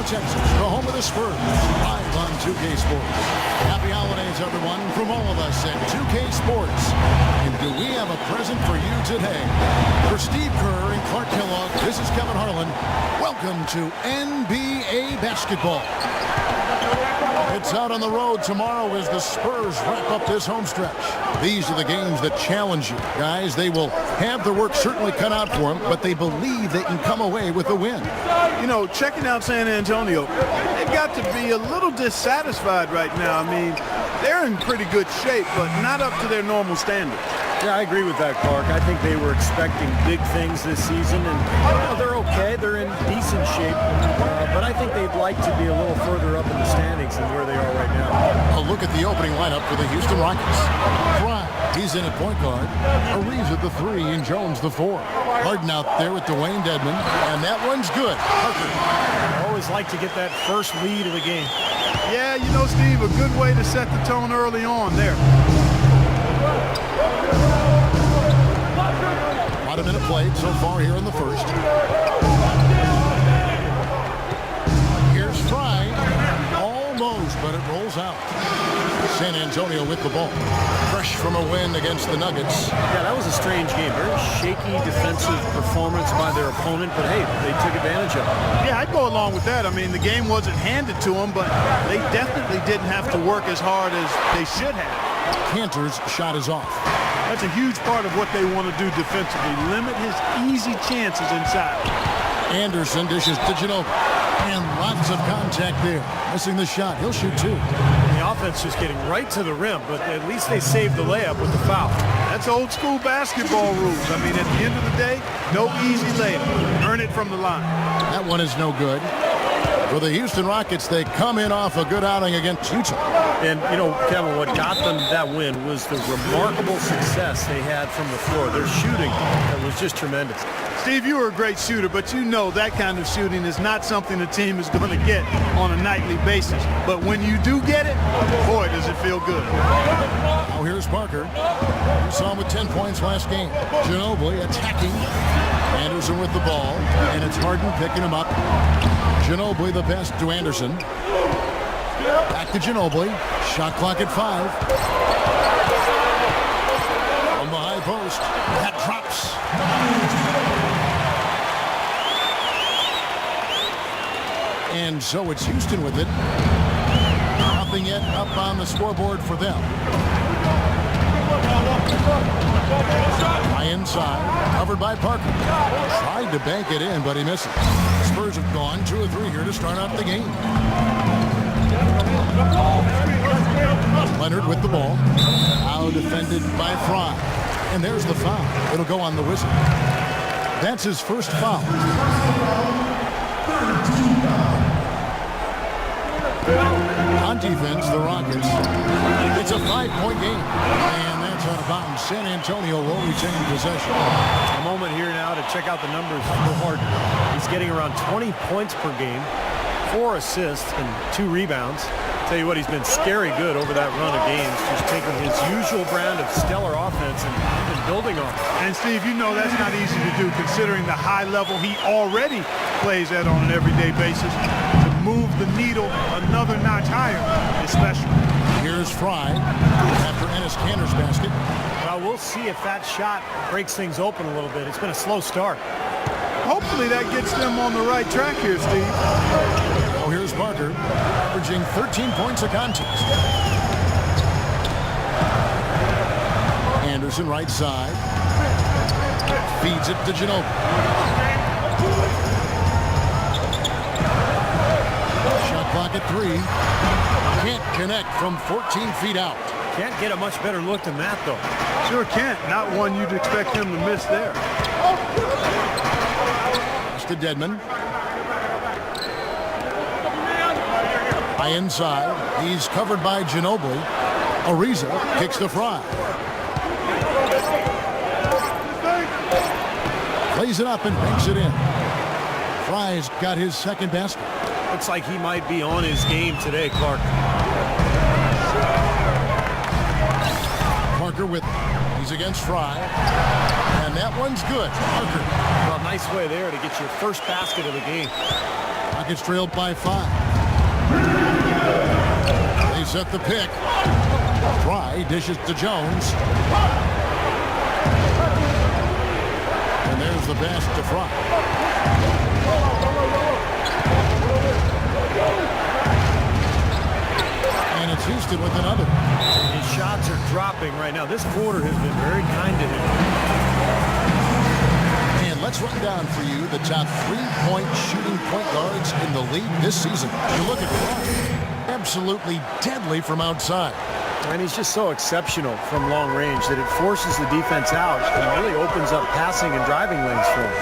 Texas, the home of the Spurs, live on 2K Sports. Happy holidays, everyone, from all of us at 2K Sports. And do we have a present for you today? For Steve Kerr and Clark Kellogg, this is Kevin Harlan. Welcome to NBA basketball. It's out on the road tomorrow as the Spurs wrap up this home stretch. These are the games that challenge you, guys. They will have their work certainly cut out for them, but they believe they can come away with a win. You know, checking out San Antonio, they've got to be a little dissatisfied right now. I mean, they're in pretty good shape, but not up to their normal standards. Yeah, I agree with that, Clark. I think they were expecting big things this season, and they're okay. They're in decent shape, but I think they'd like to be a little further up in the standings than where they are right now. A look at the opening lineup for the Houston Rockets. Fry, he's in at point guard. Ariz at the 3 and Jones the 4. Harden out there with Dwayne Dedmon, and that one's good. Parker. I always like to get that first lead of the game. Yeah, you know, Steve, a good way to set the tone early on there. About a minute played so far here in the first. Here's Fry. Almost, but it rolls out. San Antonio with the ball. Fresh from a win against the Nuggets. Yeah, that was a strange game. Very shaky defensive performance by their opponent, but hey, they took advantage of it. Yeah, I'd go along with that. I mean, the game wasn't handed to them, but they definitely didn't have to work as hard as they should have. Cantor's shot is off. That's a huge part of what they want to do defensively. Limit his easy chances inside. Anderson dishes to Ginobili. And lots of contact there. Missing the shot. He'll shoot 2. The offense just getting right to the rim, but at least they saved the layup with the foul. That's old school basketball rules. I mean, at the end of the day, no easy layup. Earn it from the line. That one is no good. For the Houston Rockets, they come in off a good outing against Utah. And, you know, Kevin, what got them that win was the remarkable success they had from the floor. Their shooting that was just tremendous. Steve, you were a great shooter, but you know that kind of shooting is not something the team is going to get on a nightly basis. But when you do get it, boy, does it feel good. Now here's Parker. You saw him with 10 points last game. Ginobili attacking. Anderson with the ball, and it's Harden picking him up. Ginobili the best to Anderson. Back to Ginobili. Shot clock at 5. On the high post. That drops. And so it's Houston with it. Nothing yet up on the scoreboard for them. High inside, covered by Parker. Tried to bank it in, but he misses. Spurs have gone 2 or 3 here to start out the game. Leonard with the ball. Now defended by Fry. And there's the foul. It'll go on the whistle. That's his first foul. On defense, the Rockets. It's a 5-point game. And that's out of bounds. San Antonio will retain possession. A moment here now to check out the numbers for Harden. He's getting around 20 points per game, 4 assists, and 2 rebounds. Tell you what, he's been scary good over that run of games, just taking his usual brand of stellar offense and building on it. And Steve, you know that's not easy to do considering the high level he already plays at on an everyday basis. To move the needle another notch higher is special. Here's Fry after Enes Kanter's basket. Well, we'll see if that shot breaks things open a little bit. It's been a slow start. Hopefully that gets them on the right track here, Steve. Oh, here's Parker, averaging 13 points a contest. Anderson right side. Feeds it to Ginobili. Shot clock at 3. Can't connect from 14 feet out. Can't get a much better look than that, though. Sure can't. Not one you'd expect him to miss there. To Dedmon. High inside. He's covered by Ginobili. Ariza kicks to Fry. Plays it up and banks it in. Fry's got his second basket. Looks like he might be on his game today, Clark. Parker with it. He's against Fry. And that one's good. Parker. Well, nice way there to get your first basket of the game. Rockets trailed by 5. They set the pick. Fry dishes to Jones. And there's the pass to Fry. And it's Houston with another. His shots are dropping right now. This quarter has been very kind to him. And let's run down for you the top 3-point shooting point guards in the league this season. You look at Fry, absolutely deadly from outside. And he's just so exceptional from long range that it forces the defense out and really opens up passing and driving lanes for him.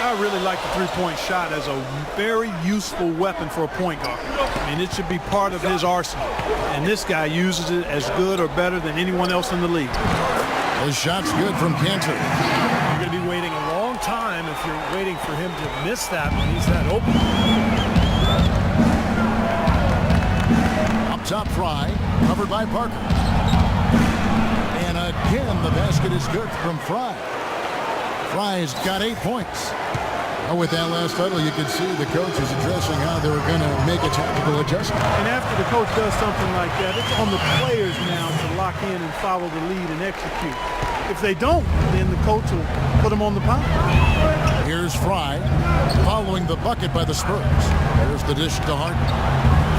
I really like the three-point shot as a very useful weapon for a point guard. I mean, it should be part of his arsenal. And this guy uses it as good or better than anyone else in the league. The shot's good from Cantor. You're going to be waiting a long time if you're waiting for him to miss that when he's that open. Up top, Fry, covered by Parker. And again, the basket is good from Fry. Fry's got 8 points. With that last huddle, you could see the coach is addressing how they were going to make a tactical adjustment. And after the coach does something like that, it's on the players now to lock in and follow the lead and execute. If they don't, then the coach will put them on the pound. Here's Fry, following the bucket by the Spurs. There's the dish to Harden.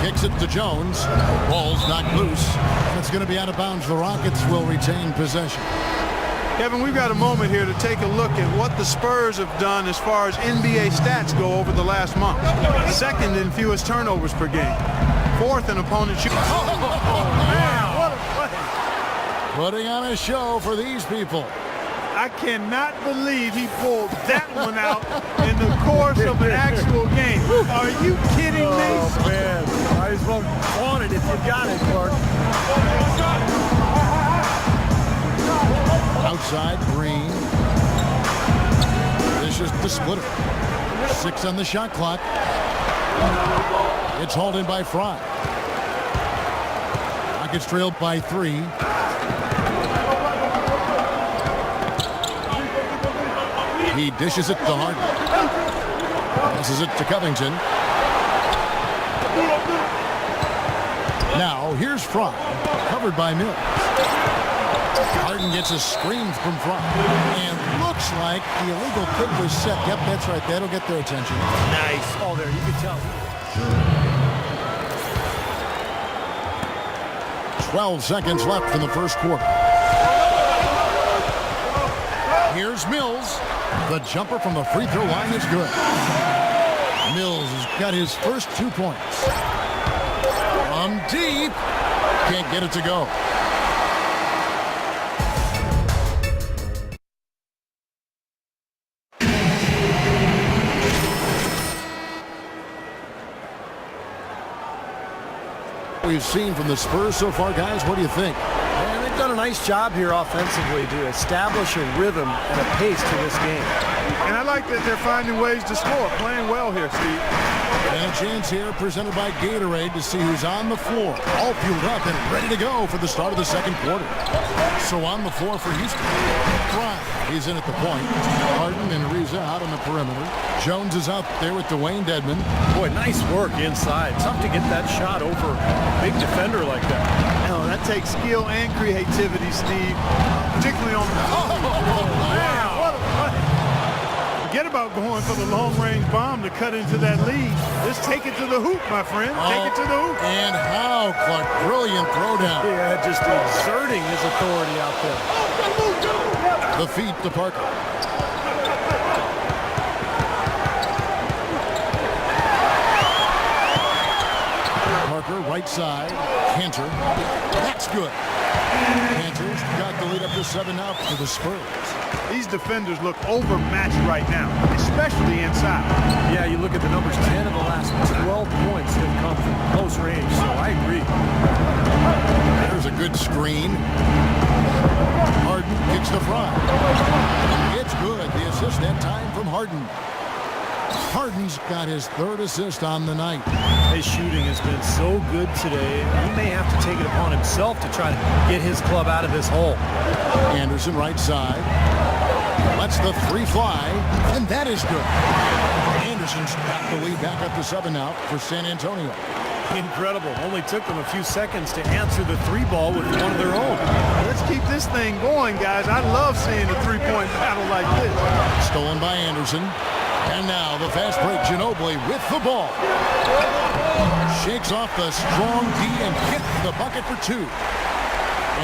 Kicks it to Jones. Ball's knocked loose. And it's going to be out of bounds. The Rockets will retain possession. Kevin, we've got a moment here to take a look at what the Spurs have done as far as NBA stats go over the last month. Second in fewest turnovers per game. Fourth in opponent shooting. Man, what a play. Putting on a show for these people. I cannot believe he pulled that one out in the course of an actual game. Are you kidding me? Oh, man. Might as well want it if you got it, Clark. Outside, Green. This is the splitter. 6 on the shot clock. It's hauled in by Fry. Rockets trailed by 3. He dishes it to Harden. Passes it to Covington. Now, here's Fry, covered by Mills. Harden gets a screen from Fry. And looks like the illegal kick was set. Yep, that's right. That'll get their attention. Nice. Oh, there. You can tell. 12 seconds left in the first quarter. Here's Mills. The jumper from the free throw line is good. Mills has got his first 2 points. From deep. Can't get it to go. We've seen from the Spurs so far, guys. What do you think? Man, they've done a nice job here offensively to establish a rhythm and a pace to this game. And I like that they're finding ways to score. Playing well here, Steve. And a chance here presented by Gatorade to see who's on the floor. All fueled up and ready to go for the start of the second quarter. So on the floor for Houston. Fry, he's in at the point. Harden and Ariza out on the perimeter. Jones is out there with Dwayne Dedmon. Boy, nice work inside. Tough to get that shot over a big defender like that. No, that takes skill and creativity, Steve. Particularly on the... Wow. What a play. Forget about going for the long-range bomb to cut into that lead. Just take it to the hoop, my friend. Take it to the hoop. And how, Clark, brilliant throwdown. Yeah, just exerting his authority out there. The feet to Parker. Parker, right side. Cantor. That's good. Cantor's got the lead up to 7 now for the Spurs. These defenders look overmatched right now, especially inside. Yeah, you look at the numbers, 10 of the last 12 points have come from close range, so I agree. There's a good screen. Harden kicks to Fry. It's good. The assist that time from Harden. Harden's got his 3rd assist on the night. His shooting has been so good today. He may have to take it upon himself to try to get his club out of this hole. Anderson right side. Lets the three fly, and that is good. Anderson's got the lead back up to 7 now for San Antonio. Incredible. Only took them a few seconds to answer the three ball with one of their own. Let's keep this thing going, guys. I love seeing a three-point battle like this. Stolen by Anderson. And now the fast break, Ginobili with the ball. Shakes off the strong D and hits the bucket for 2.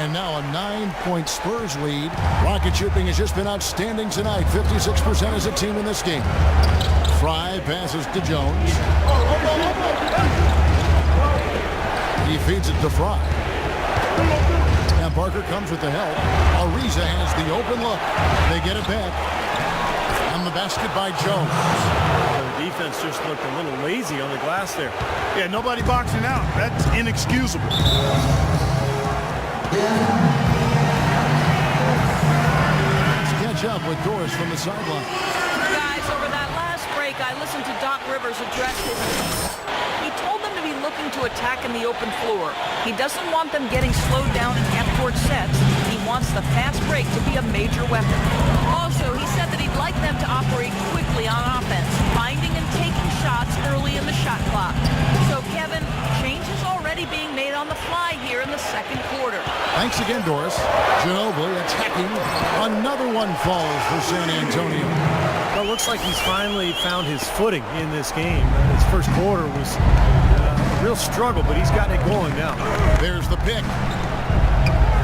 And now a 9-point Spurs lead. Rocket shooting has just been outstanding tonight. 56% as a team in this game. Fry passes to Jones. He feeds it to Fry. And Parker comes with the help. Ariza has the open look. They get it back. And the basket by Jones. The defense just looked a little lazy on the glass there. Yeah, nobody boxing out. That's inexcusable. Let's catch up with Doris from the sideline. Guys, over that last break, I listened to Doc Rivers address his team. He told them to be looking to attack in the open floor. He doesn't want them getting slowed down in half-court sets. He wants the fast break to be a major weapon. Also, he said that he'd like them to operate quickly on offense, finding and taking shots early in the shot clock. So, Kevin, change is already being made on the fly here in the second quarter. Thanks again, Doris. Ginobili attacking. Another one falls for San Antonio. Well, it looks like he's finally found his footing in this game. His first quarter was a real struggle, but he's gotten it going now. There's the pick.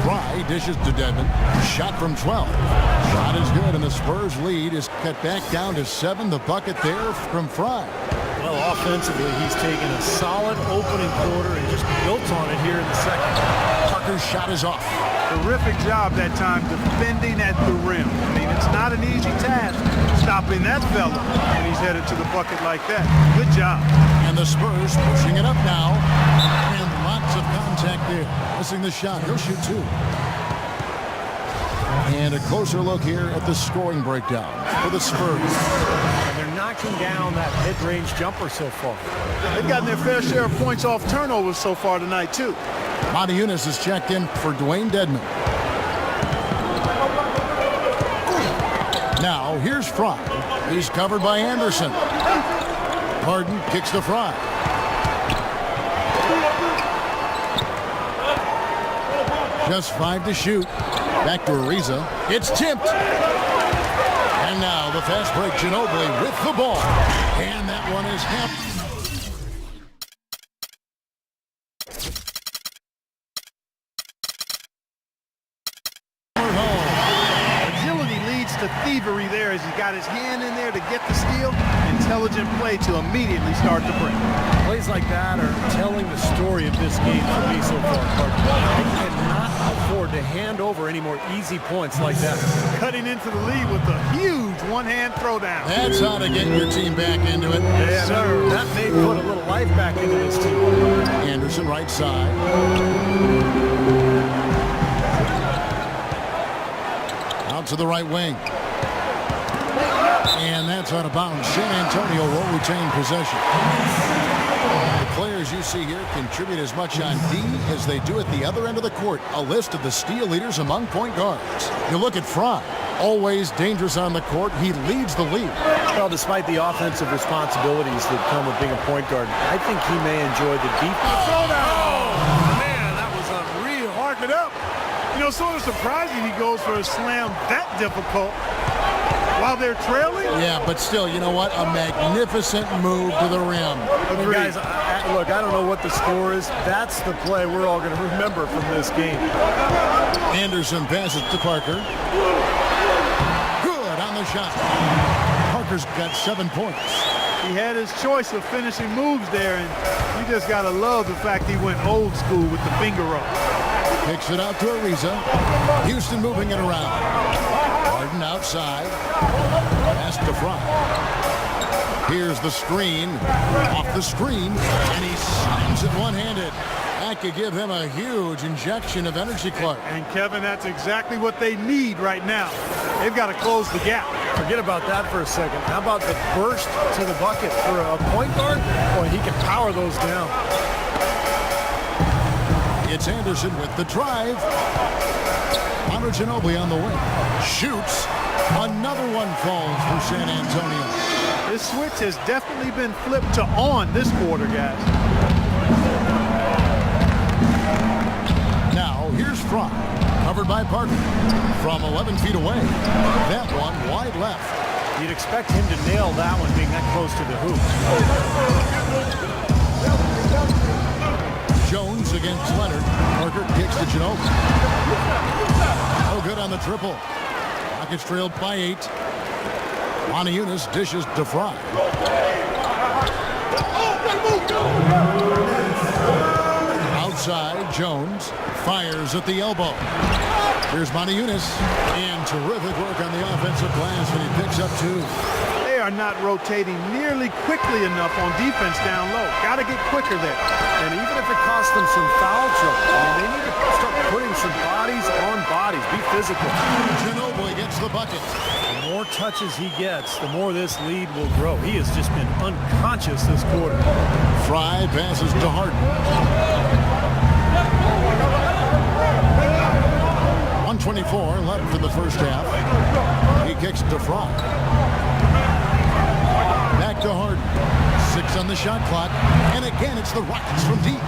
Fry dishes to Dedmon. Shot from 12. Shot is good, and the Spurs lead is cut back down to 7. The bucket there from Fry. Well, offensively, he's taken a solid opening quarter and just built on it here in the second. Parker's shot is off. Terrific job that time defending at the rim. I mean, it's not an easy task stopping that fella when he's headed to the bucket like that. Good job. And the Spurs pushing it up now. And lots of contact there. Missing the shot. He'll shoot 2. And a closer look here at the scoring breakdown for the Spurs. And they're knocking down that mid-range jumper so far. They've gotten their fair share of points off turnovers so far tonight, too. Monty Eunice is checked in for Dwayne Dedmon. Now, here's Fry. He's covered by Anderson. Harden kicks to Fry. Just 5 to shoot. Back to Ariza. It's tipped. And now the fast break, Ginobili with the ball. And that one is half. To thievery there as he got his hand in there to get the steal. Intelligent play to immediately start the break. Plays like that are telling the story of this game for me so far, Parker. They cannot afford to hand over any more easy points like that. Cutting into the lead with a huge one-hand throwdown. That's how to get your team back into it. Yeah, sir. That may put a little life back into this team. Anderson right side. Out to the right wing. And that's out of bounds. San Antonio will retain possession. The players you see here contribute as much on D as they do at the other end of the court. A list of the steal leaders among point guards. You look at Fry. Always dangerous on the court. He leads the league. Well, despite the offensive responsibilities that come with being a point guard, I think he may enjoy the defense. Oh, man, that was unreal. Mark it up. You know, sort of surprising he goes for a slam that difficult while they're trailing. Yeah, but still, you know what? A magnificent move to the rim. But guys, look, I don't know what the score is. That's the play we're all going to remember from this game. Anderson passes to Parker. Good on the shot. Parker's got 7 points. He had his choice of finishing moves there, and you just got to love the fact he went old school with the finger roll. Kicks it out to Ariza. Houston moving it around. Harden outside. Pass to Fry. Here's the screen. Off the screen. And he slams it one-handed. That could give him a huge injection of energy, Clark. And Kevin, that's exactly what they need right now. They've got to close the gap. Forget about that for a second. How about the burst to the bucket for a point guard? Boy, he can power those down. It's Anderson with the drive. Ginobili on the wing. Shoots. Another one falls for San Antonio. This switch has definitely been flipped to on this quarter, guys. Now here's Fry, covered by Parker from 11 feet away. That one wide left. You'd expect him to nail that one being that close to the hoop. Jones against Leonard. Parker kicks to Ginobili. No good on the triple. Rockets trailed by 8. Yunus dishes to Fry. Outside, Jones fires at the elbow. Here's Yunus, and terrific work on the offensive glass, and he picks up 2. They are not rotating nearly quickly enough on defense down low. Got to get quicker there. And even if it costs them some foul trouble, they need to start putting some bodies on bodies. Be physical. Ginobili gets the bucket. The more touches he gets, the more this lead will grow. He has just been unconscious this quarter. Fry passes to Harden. 1:24 left in the first half. He kicks to Fry. Back to Harden. 6 on the shot clock. And again, it's the Rockets from deep.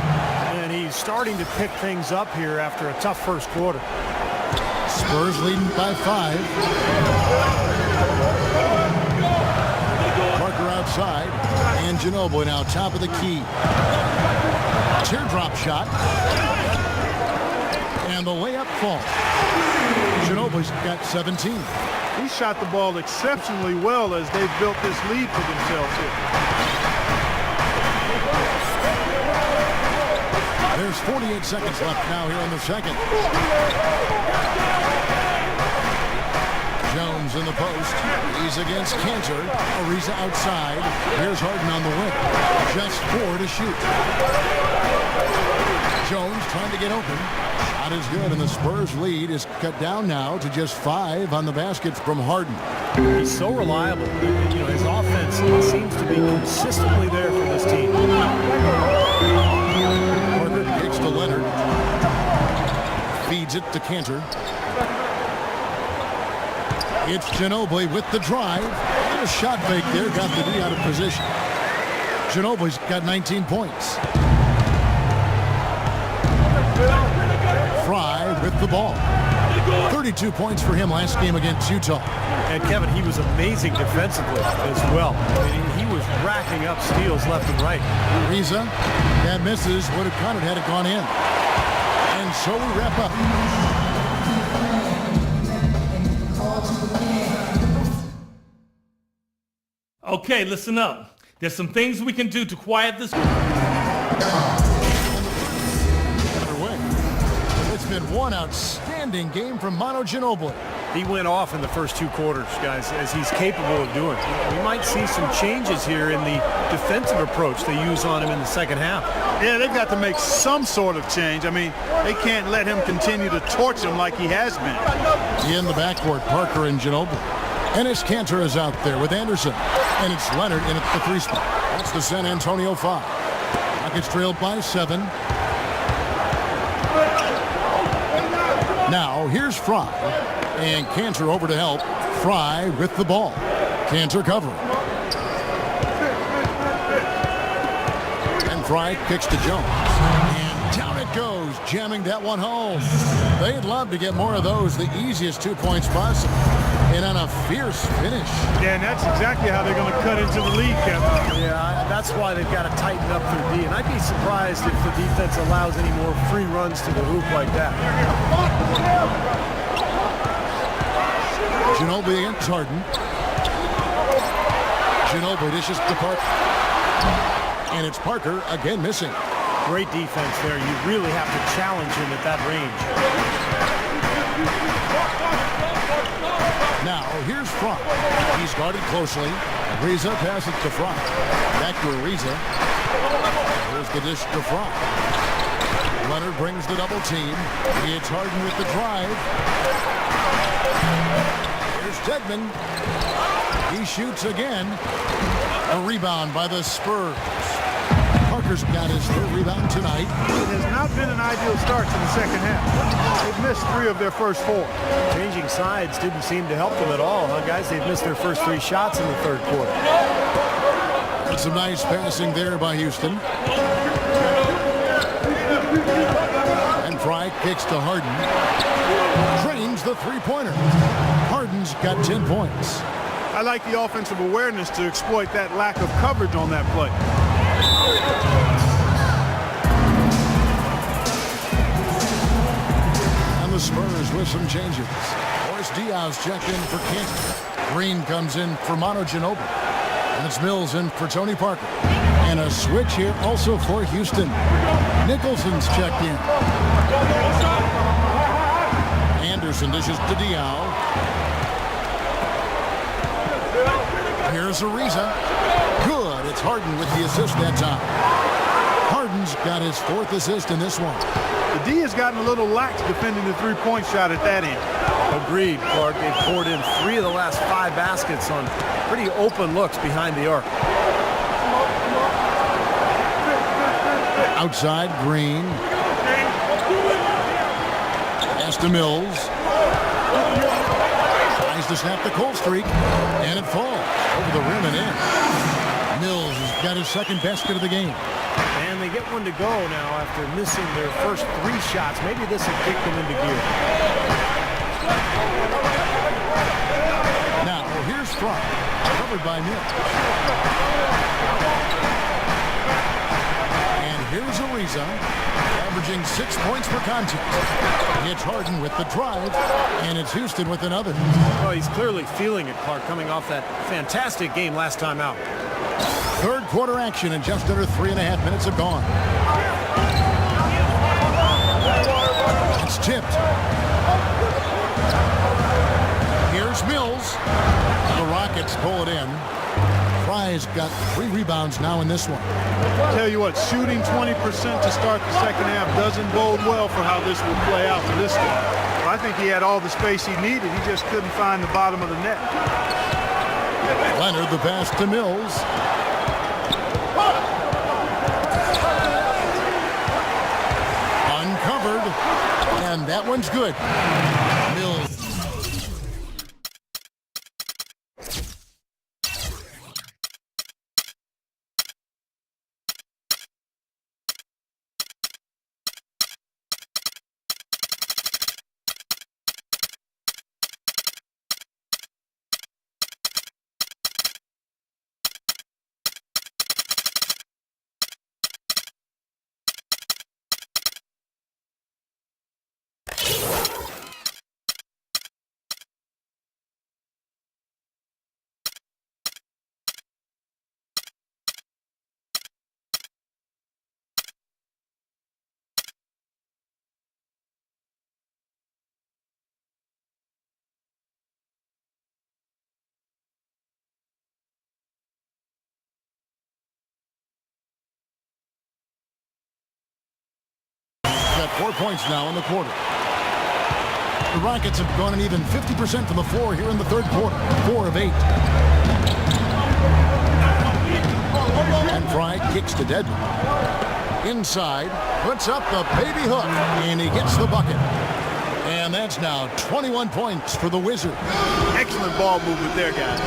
And he's starting to pick things up here after a tough first quarter. Spurs leading by 5. Parker outside. And Ginobili now top of the key. Teardrop shot. And the layup falls. Ginobili's got 17. He shot the ball exceptionally well as they've built this lead for themselves here. There's 48 seconds left now here in the second. Jones in the post. He's against Cantor. Ariza outside. Here's Harden on the wing. Just 4 to shoot. Jones trying to get open. Shot is good, and the Spurs lead is cut down now to just 5 on the basket from Harden. He's so reliable. You know, his offense seems to be consistently there for this team. Parker kicks to Leonard. Feeds it to Cantor. It's Ginobili with the drive. And a shot fake there. Got the D out of position. Ginobili's got 19 points. Fry with the ball. 32 points for him last game against Utah. And Kevin, he was amazing defensively as well. I mean, he was racking up steals left and right. Ariza, that misses. Would have counted had it gone in. And so we wrap up. Okay, listen up. There's some things we can do to quiet this. It's been one outstanding game from Ginobili. He went off in the first 2 quarters, guys, as he's capable of doing. We might see some changes here in the defensive approach they use on him in the second half. Yeah, they've got to make some sort of change. I mean, they can't let him continue to torch him like he has been. In the backcourt, Parker and Ginobili. Enes Kanter is out there with Anderson. And it's Leonard in at the 3 spot. That's the San Antonio 5. Rockets trailed by 7. Now, here's Fry. And Kanter over to help. Fry with the ball. Kanter covering. And Fry kicks to Jones. And down it goes, jamming that one home. They'd love to get more of those, the easiest 2 points possible. And on a fierce finish. Yeah, and that's exactly how they're going to cut into the lead, Kevin. Yeah, that's why they've got to tighten up their D. And I'd be surprised if the defense allows any more free runs to the hoop like that. Ginobili against Harden. Ginobili dishes to Parker. And it's Parker again missing. Great defense there. You really have to challenge him at that range. Now, here's Fry. He's guarded closely. Ariza passes to Fry. Back to Ariza. Here's the dish to Fry. Leonard brings the double team. It's Harden with the drive. Here's Tegman. He shoots again. A rebound by the Spurs. Parker Parker's got his third rebound tonight. It has not been an ideal start to the second half. They've missed 3 of their first 4. Changing sides didn't seem to help them at all, huh, guys? They've missed their first 3 shots in the third quarter. Some nice passing there by Houston. And Fry kicks to Harden. Drains the three-pointer. Harden's got 10 points. I like the offensive awareness to exploit that lack of coverage on that play. And the Spurs with some changes. Boris Diaz checked in for Canton. Green comes in for Manu Ginobili. And it's Mills in for Tony Parker. And a switch here also for Houston. Nicholson's checked in. Anderson dishes to Diaw. Here's Ariza. Good. It's Harden with the assist that time. Harden's got his 4th assist in this one. The D has gotten a little lax defending the three-point shot at that end. Agreed, Clark. They've poured in 3 of the last 5 baskets on pretty open looks behind the arc. Outside, Green. Pass to Mills. Tries to snap the cold streak, and it falls over the rim and in. Mills has got his 2nd basket of the game. And they get one to go now after missing their first 3 shots. Maybe this will kick them into gear. Now, here's Fry, covered by Mills. And here's Ariza, averaging 6 points per contest. It's Harden with the drive, and it's Houston with another. Well, he's clearly feeling it, Clark, coming off that fantastic game last time out. Third quarter action, and just under 3.5 minutes have gone. It's tipped. Here's Mills. The Rockets pull it in. Fry's got 3 rebounds now in this one. Tell you what, shooting 20% to start the second half doesn't bode well for how this will play out for this game. I think he had all the space he needed. He just couldn't find the bottom of the net. Leonard, the pass to Mills. Uncovered, and that one's good. Mills. Got 4 points now in the quarter. The Rockets have gone an even 50% from the floor here in the third quarter. 4 of 8. And Fry kicks to Dedmon. Inside, puts up the baby hook, and he gets the bucket. And that's now 21 points for the Wizards. Excellent ball movement there, guys.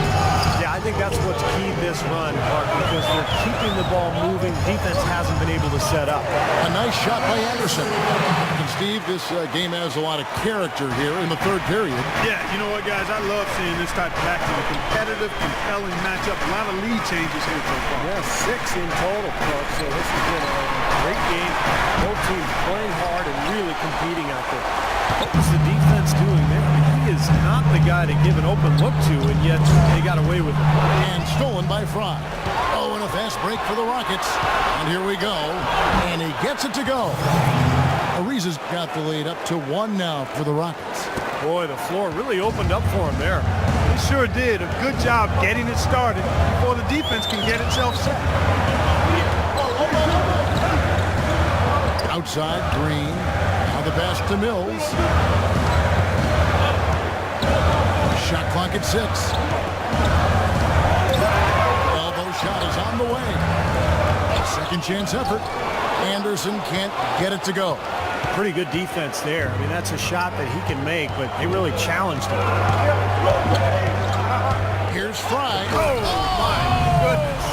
Yeah, I think that's what's keyed this run, Clark, because they're keeping the ball moving. Defense hasn't been able to set up. A nice shot by Anderson. And Steve, this game has a lot of character here in the third period. Yeah, you know what, guys? I love seeing this type of action. A competitive, compelling matchup. A lot of lead changes here so far. Yeah, 6 in total, Clark. So this has been a great game. Both teams playing hard and really competing out there. What was the defense doing there? He is not the guy to give an open look to, and yet they got away with it. And stolen by Fry. Oh, and a fast break for the Rockets. And here we go. And he gets it to go. Ariza's got the lead up to 1 now for the Rockets. Boy, the floor really opened up for him there. He sure did. A good job getting it started before the defense can get itself set. Outside, Green. Now the pass to Mills. Shot clock at 6. Elbow shot is on the way. Second chance effort. Anderson can't get it to go. Pretty good defense there. I mean, that's a shot that he can make, but they really challenged him. Here's Fry. Oh, my goodness.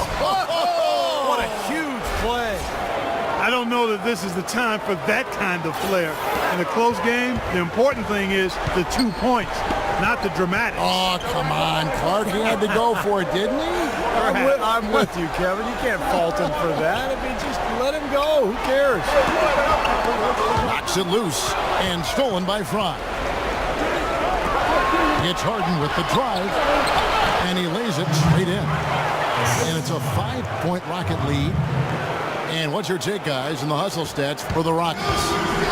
What a huge play. I don't know that this is the time for that kind of flair. In a close game, the important thing is the 2 points, not the dramatics. Oh, come on. Clark, he had to go for it, didn't he? I'm with you, Kevin. You can't fault him for that. I mean, just let him go. Who cares? Knocks it loose and stolen by Fry. It's Harden with the drive, and he lays it straight in. And it's a 5-point Rocket lead. And what's your take, guys, in the hustle stats for the Rockets?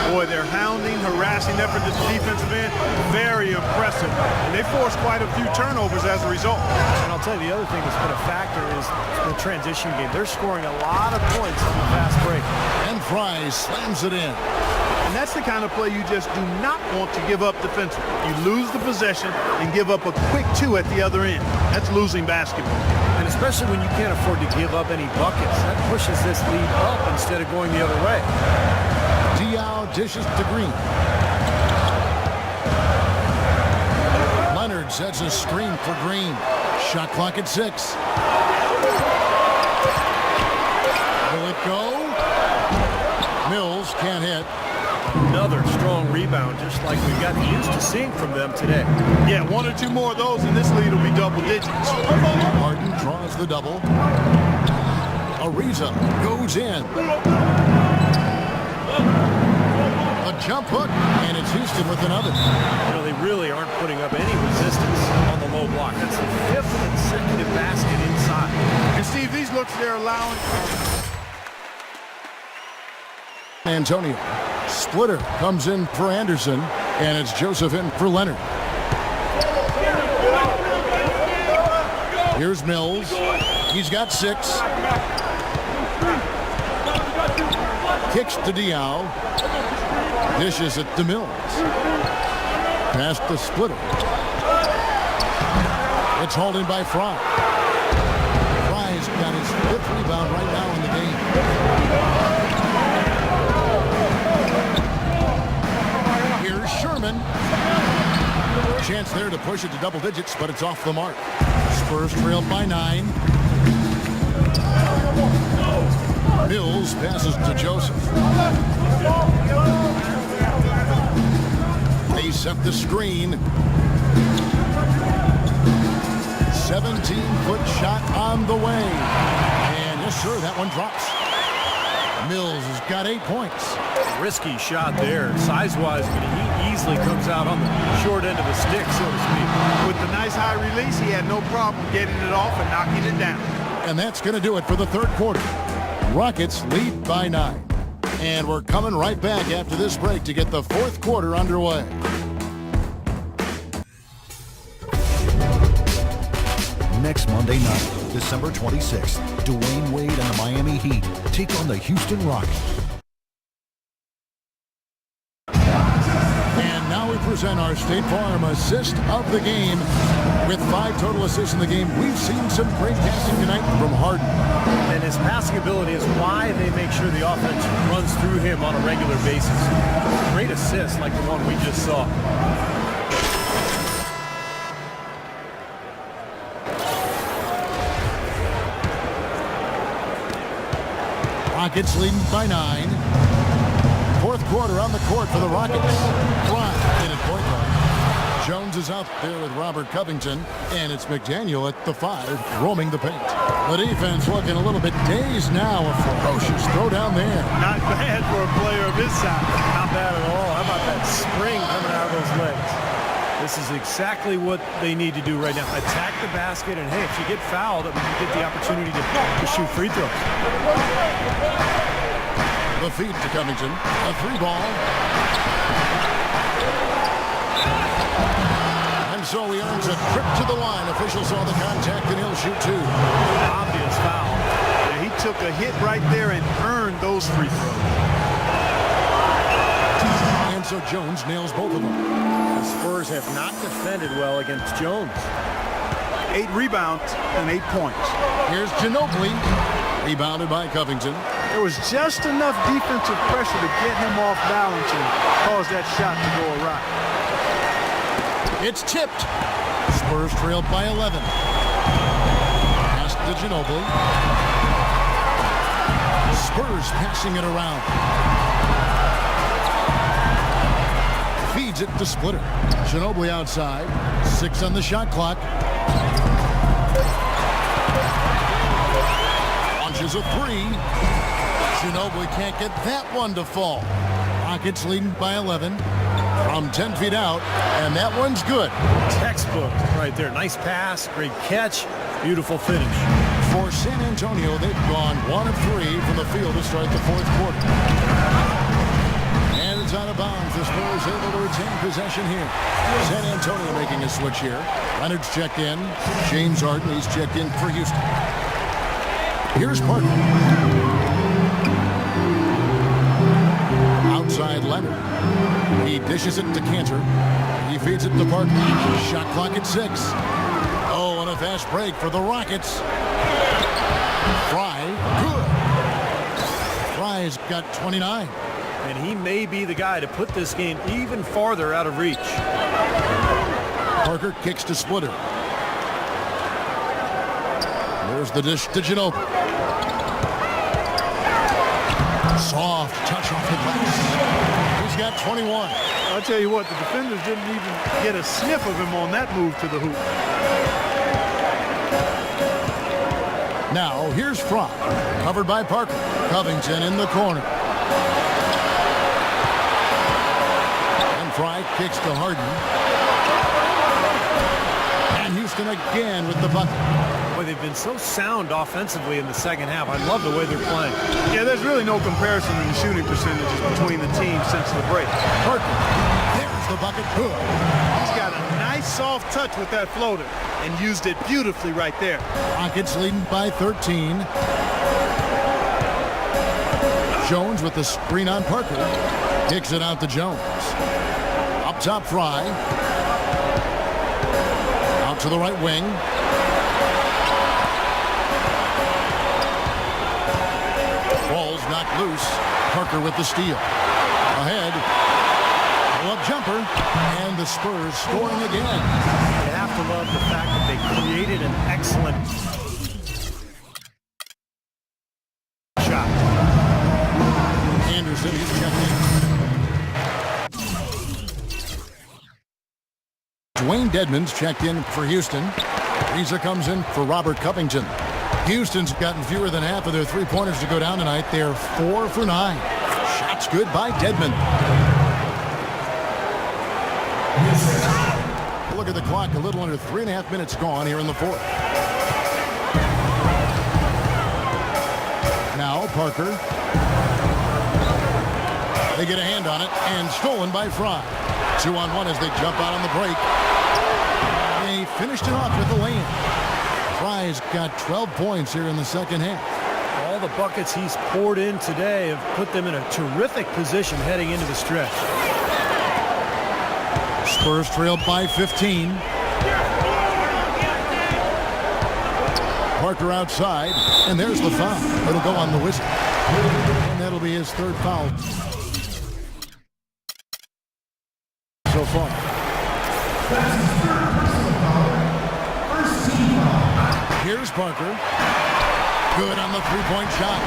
Boy, their hounding, harassing effort at the defensive end, very impressive. And they forced quite a few turnovers as a result. And I'll tell you, the other thing that's been a factor is the transition game. They're scoring a lot of points on the fast break. And Fry slams it in. And that's the kind of play you just do not want to give up defensively. You lose the possession and give up a quick 2 at the other end. That's losing basketball. And especially when you can't afford to give up any buckets. That pushes this lead up instead of going the other way. Diaw dishes to Green. Leonard sets a screen for Green. Shot clock at 6. Will it go? Mills can't hit. Another strong rebound, just like we've gotten used to seeing from them today. Yeah, 1 or 2 more of those, and this lead will be double digits. Martin draws the double. Ariza goes in. A jump hook, and it's Houston with another. You know, they really aren't putting up any resistance on the low block. That's the 5th consecutive basket inside. And Steve, these looks they're allowing. Antonio. Splitter comes in for Anderson, and it's Joseph in for Leonard. Here's Mills. He's got 6. Kicks to Diaw. Dishes it to Mills. Past the Splitter. It's holding by Fry. Fry's got his 5th rebound right now in the game. Sherman. Chance there to push it to double digits, but it's off the mark. Spurs trailed by 9. Mills passes to Joseph. They set the screen. 17-foot shot on the way. And yes, sir, that one drops. Mills has got 8 points. Risky shot there, size-wise, but he easily comes out on the short end of the stick, so to speak. With the nice high release, he had no problem getting it off and knocking it down. And that's going to do it for the 3rd quarter. Rockets lead by 9. And we're coming right back after this break to get the 4th quarter underway. Next Monday night, December 26th, Dwayne Wade and the Miami Heat take on the Houston Rockets. And now we present our State Farm assist of the game. With 5 total assists in the game, we've seen some great passing tonight from Harden. And his passing ability is why they make sure the offense runs through him on a regular basis. Great assists like the one we just saw. Rockets leading by 9. 4th quarter on the court for the Rockets. Fly in at point guard. Jones is out there with Robert Covington, and it's McDaniel at the 5, roaming the paint. The defense looking a little bit dazed now. A ferocious throw down there. Not bad for a player of his size. Not bad at all. How about that spring coming out of those legs? This is exactly what they need to do right now. Attack the basket, and hey, if you get fouled, you get the opportunity to shoot free throws. The feed to Covington. A 3-ball. And so he earns a trip to the line. Officials saw the contact, and he'll shoot 2. Obvious foul. Yeah, he took a hit right there and earned those free throws. And so Jones nails both of them. The Spurs have not defended well against Jones. 8 rebounds and 8 points. Here's Ginobili. Rebounded by Covington. There was just enough defensive pressure to get him off balance and cause that shot to go awry. It's tipped. Spurs trailed by 11. Pass to Ginobili. Spurs passing it around. Feeds it to Splitter. Ginobili outside. 6 on the shot clock. Launches a 3. Ginobili can't get that one to fall. Rockets leading by 11 from 10 feet out, and that one's good. Textbook right there. Nice pass, great catch, beautiful finish. For San Antonio, they've gone 1 of 3 from the field to start the fourth quarter. And it's out of bounds. The Spurs able to retain possession here. San Antonio making a switch here. Leonard's checked in. James Harden, he's checked in for Houston. Here's Parker. Outside Leonard. He dishes it to Cantor. He feeds it to Parker. Shot clock at 6. Oh, and a fast break for the Rockets. Fry, good. Fry's got 29. And he may be the guy to put this game even farther out of reach. Parker kicks to Splitter. There's the dish to Ginobili. Soft touch off the glass. He's got 21. I'll tell you what, the defenders didn't even get a sniff of him on that move to the hoop. Now, here's Fry, covered by Parker. Covington in the corner. And Fry kicks to Harden. And Houston again with the bucket. Boy, they've been so sound offensively in the second half. I love the way they're playing. Yeah, there's really no comparison in the shooting percentages between the teams since the break. Parker, there's the bucket. Good. He's got a nice soft touch with that floater and used it beautifully right there. Rockets leading by 13. Jones with the screen on Parker. Kicks it out to Jones. Up top, Fry. Out to the right wing. Ball's knocked loose. Parker with the steal. Ahead. Pull-up jumper. And the Spurs scoring again. You have to love the fact that they created an excellent shot. Anderson, he's checked in. Dwayne Dedmon's checked in for Houston. Reza comes in for Robert Covington. Houston's gotten fewer than half of their three-pointers to go down tonight. They're 4 for 9. Shots good by Dedmon. Look at the clock. A little under 3.5 minutes gone here in the fourth. Now Parker. They get a hand on it and stolen by Fry. 2-on-1 as they jump out on the break. They finished it off with the lane. Fry's got 12 points here in the second half. All the buckets he's poured in today have put them in a terrific position heading into the stretch. Spurs trailed by 15. Parker outside, and there's the foul. It'll go on the whistle. And that'll be his third foul so far. Here's Parker. Good on the three-point shot.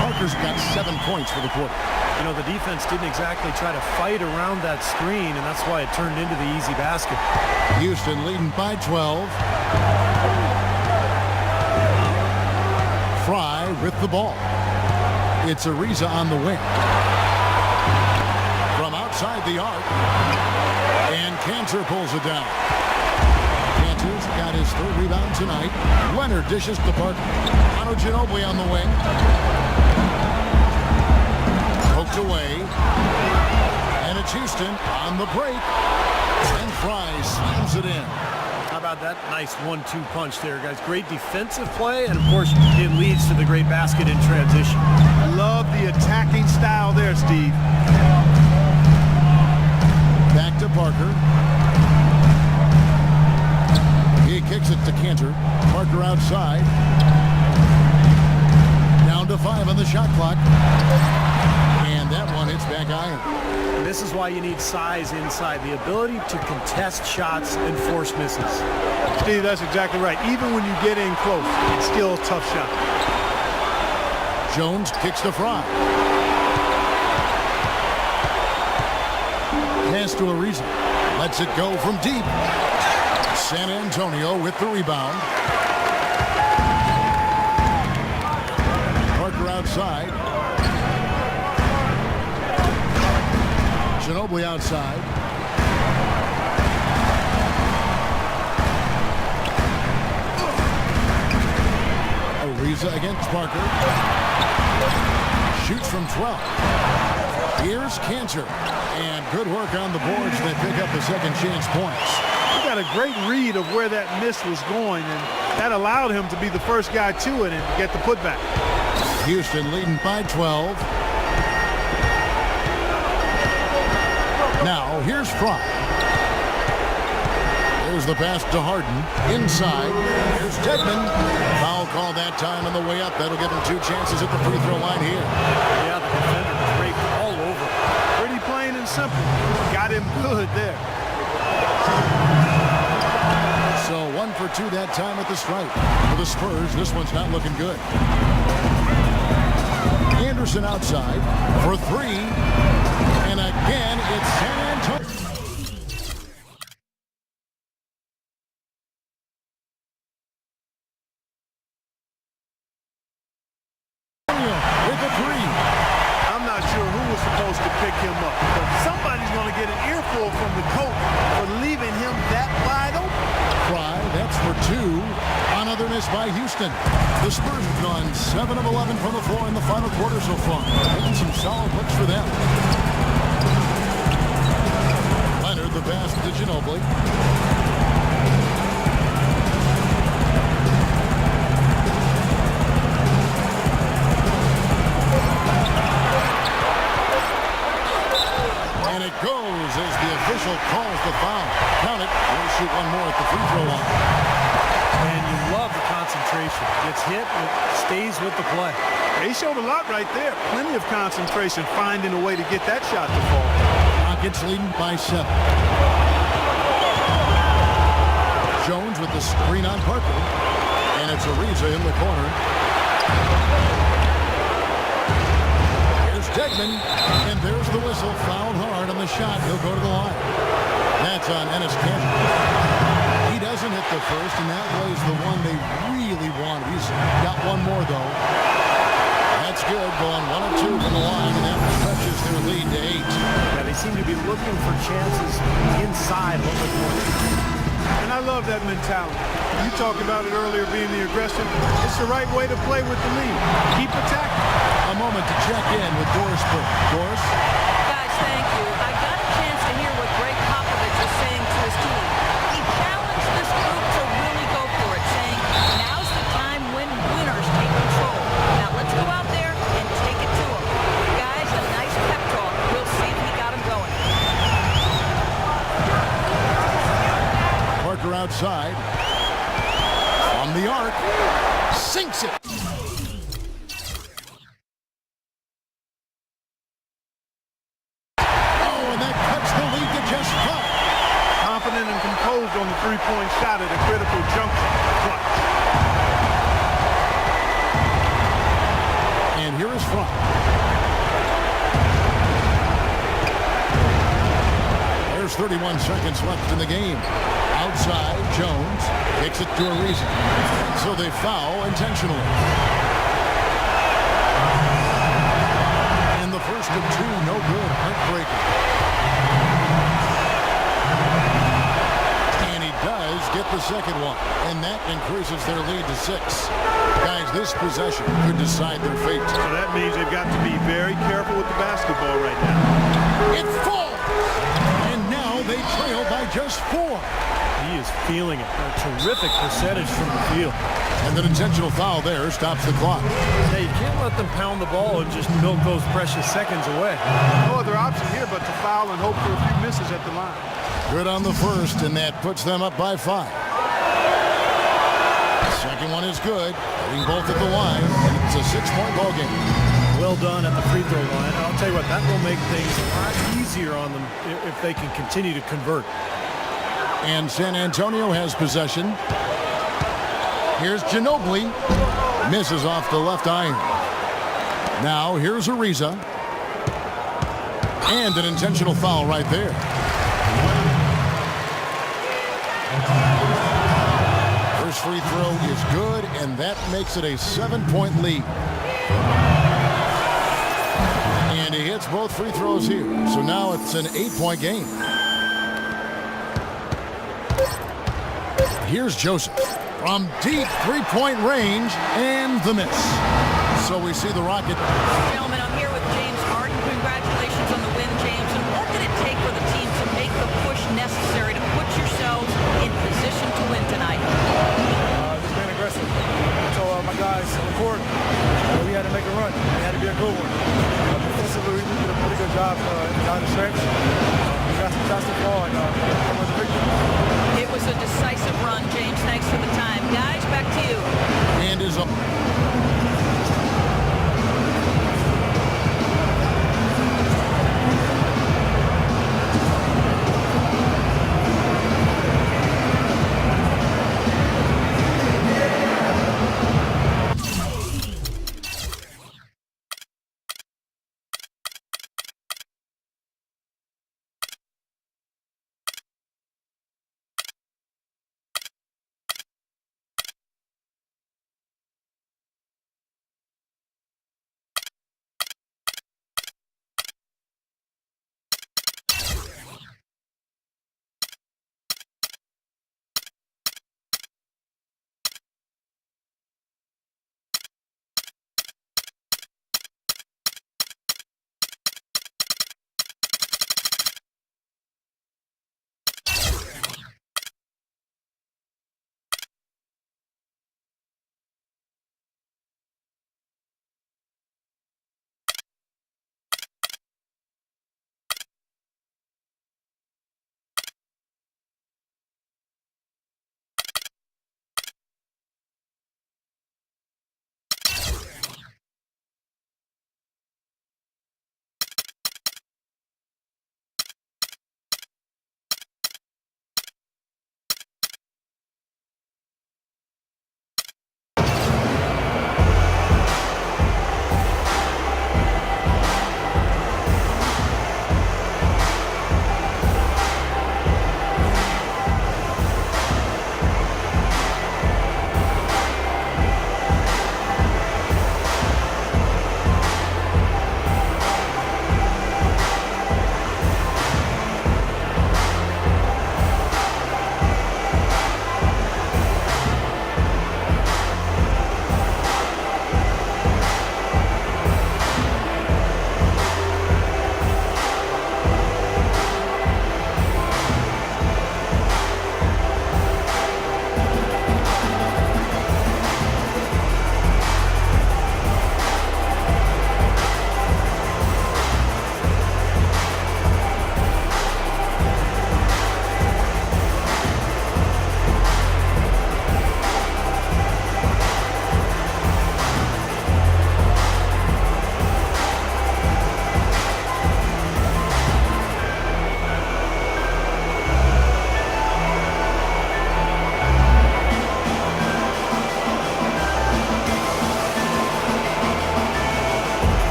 Parker's got 7 points for the quarter. You know, the defense didn't exactly try to fight around that screen, and that's why it turned into the easy basket. Houston leading by 12. Fry with the ball. It's Ariza on the wing. From outside the arc. And Cantor pulls it down. Cantor's got his third rebound tonight. Leonard dishes to Parker. Ginobili on the wing. Poked away. And it's Houston on the break. And Fry slams it in. How about that nice 1-2 punch there, guys? Great defensive play, and of course, it leads to the great basket in transition. I love the attacking style there, Steve. Back to Parker. He kicks it to Cantor. Parker outside. Down to 5 5 on the shot clock. And that one hits back iron. This is why you need size inside, the ability to contest shots and force misses. Steve, that's exactly right. Even when you get in close, it's still a tough shot. Jones kicks to Fry. Pass to Ariza. Lets it go from deep. San Antonio with the rebound. Parker outside. Ginobili outside. Ariza against Parker. Shoots from 12. Here's Cantor. And good work on the boards that pick up the second chance points. He got a great read of where that miss was going, and that allowed him to be the first guy to it and get the putback. Houston leading by 12. Now, here's Fry. There's the pass to Harden. Inside. Here's Dedmon. Foul call that time on the way up. That'll give him 2 chances at the free throw line here. Yeah, the defender draped all over. Pretty plain and simple. Got him good there. So 1 for 2 that time at the stripe. For the Spurs, this one's not looking good. Anderson outside for 3. And again, it's San Antonio. With a 3. I'm not sure who was supposed to pick him up, but somebody's going to get an earful from the coach for leaving him that wide open. Fry, that's for 2. Another miss by Houston. The Spurs have gone 7 of 11 from the floor in the final quarter so far. Making some solid looks for them. Leonard, the pass to Ginobili. And it goes as the official calls the foul. Count it. We'll shoot one more at the free throw line. And you love the concentration. Gets hit, it stays with the play. He showed a lot right there. Plenty of concentration, finding a way to get that shot to fall. Rockets leading by 7. Jones with the screen on Parker. And it's Ariza in the corner. Here's Dedmon. And there's the whistle. Fouled hard on the shot. He'll go to the line. That's on Enes Kanter. He doesn't hit the first, and that was the one they really want. He's got one more, though. That's good. Going 1 of 2 from the line, and that stretches their lead to 8. Yeah, they seem to be looking for chances inside a little bit more. And I love that mentality. You talked about it earlier, being the aggressive. It's the right way to play with the lead. Keep attacking. A moment to check in with Doris Burke. Doris? Guys, thank you. I got a chance to hear what Greg Popovich was saying to his team. He challenged this group to really go for it, saying, now's the time when winners take control. Now let's go out there and take it to them. Guys, a nice pep talk. We'll see if he got him going. Parker outside. From the arc. Sinks it. Confident and composed on the three-point shot at a critical juncture. Clutch. And here is Fry. There's 31 seconds left in the game. Outside, Jones kicks it to Ariza. So they foul intentionally. And the first of 2, no good. Heartbreaker. Get the second one, and that increases their lead to 6. Guys, this possession could decide their fate. So that means they've got to be very careful with the basketball right now. It falls, and now they trail by just 4. He is feeling it. A terrific percentage from the field. And an intentional foul there stops the clock. Yeah, you can't let them pound the ball and just milk those precious seconds away. No other option here but to foul and hope for a few misses at the line. Good on the first, and that puts them up by 5. Second one is good. Hitting both at the line. And it's a 6-point ball game. Well done at the free throw line. I'll tell you what, that will make things a lot easier on them if they can continue to convert. And San Antonio has possession. Here's Ginobili. Misses off the left iron. Now here's Ariza. And an intentional foul right there. First free throw is good, and that makes it a 7-point lead. And he hits both free throws here. So now it's an 8-point game. Here's Joseph from deep 3-point range, and the miss. So we see the Rocket. Gentlemen, I'm here with James Harden. Congratulations on the win, James. And what did it take for the team to make the push necessary to put yourselves in position to win tonight? Just being aggressive. So my guys on the court, we had to make a run. It had to be a good one. Defensively, we did a pretty good job down the stretch. We got some shots to fall, and that was a victory. It was a decisive run, James. Thanks for the time. Guys, back to you. And is up.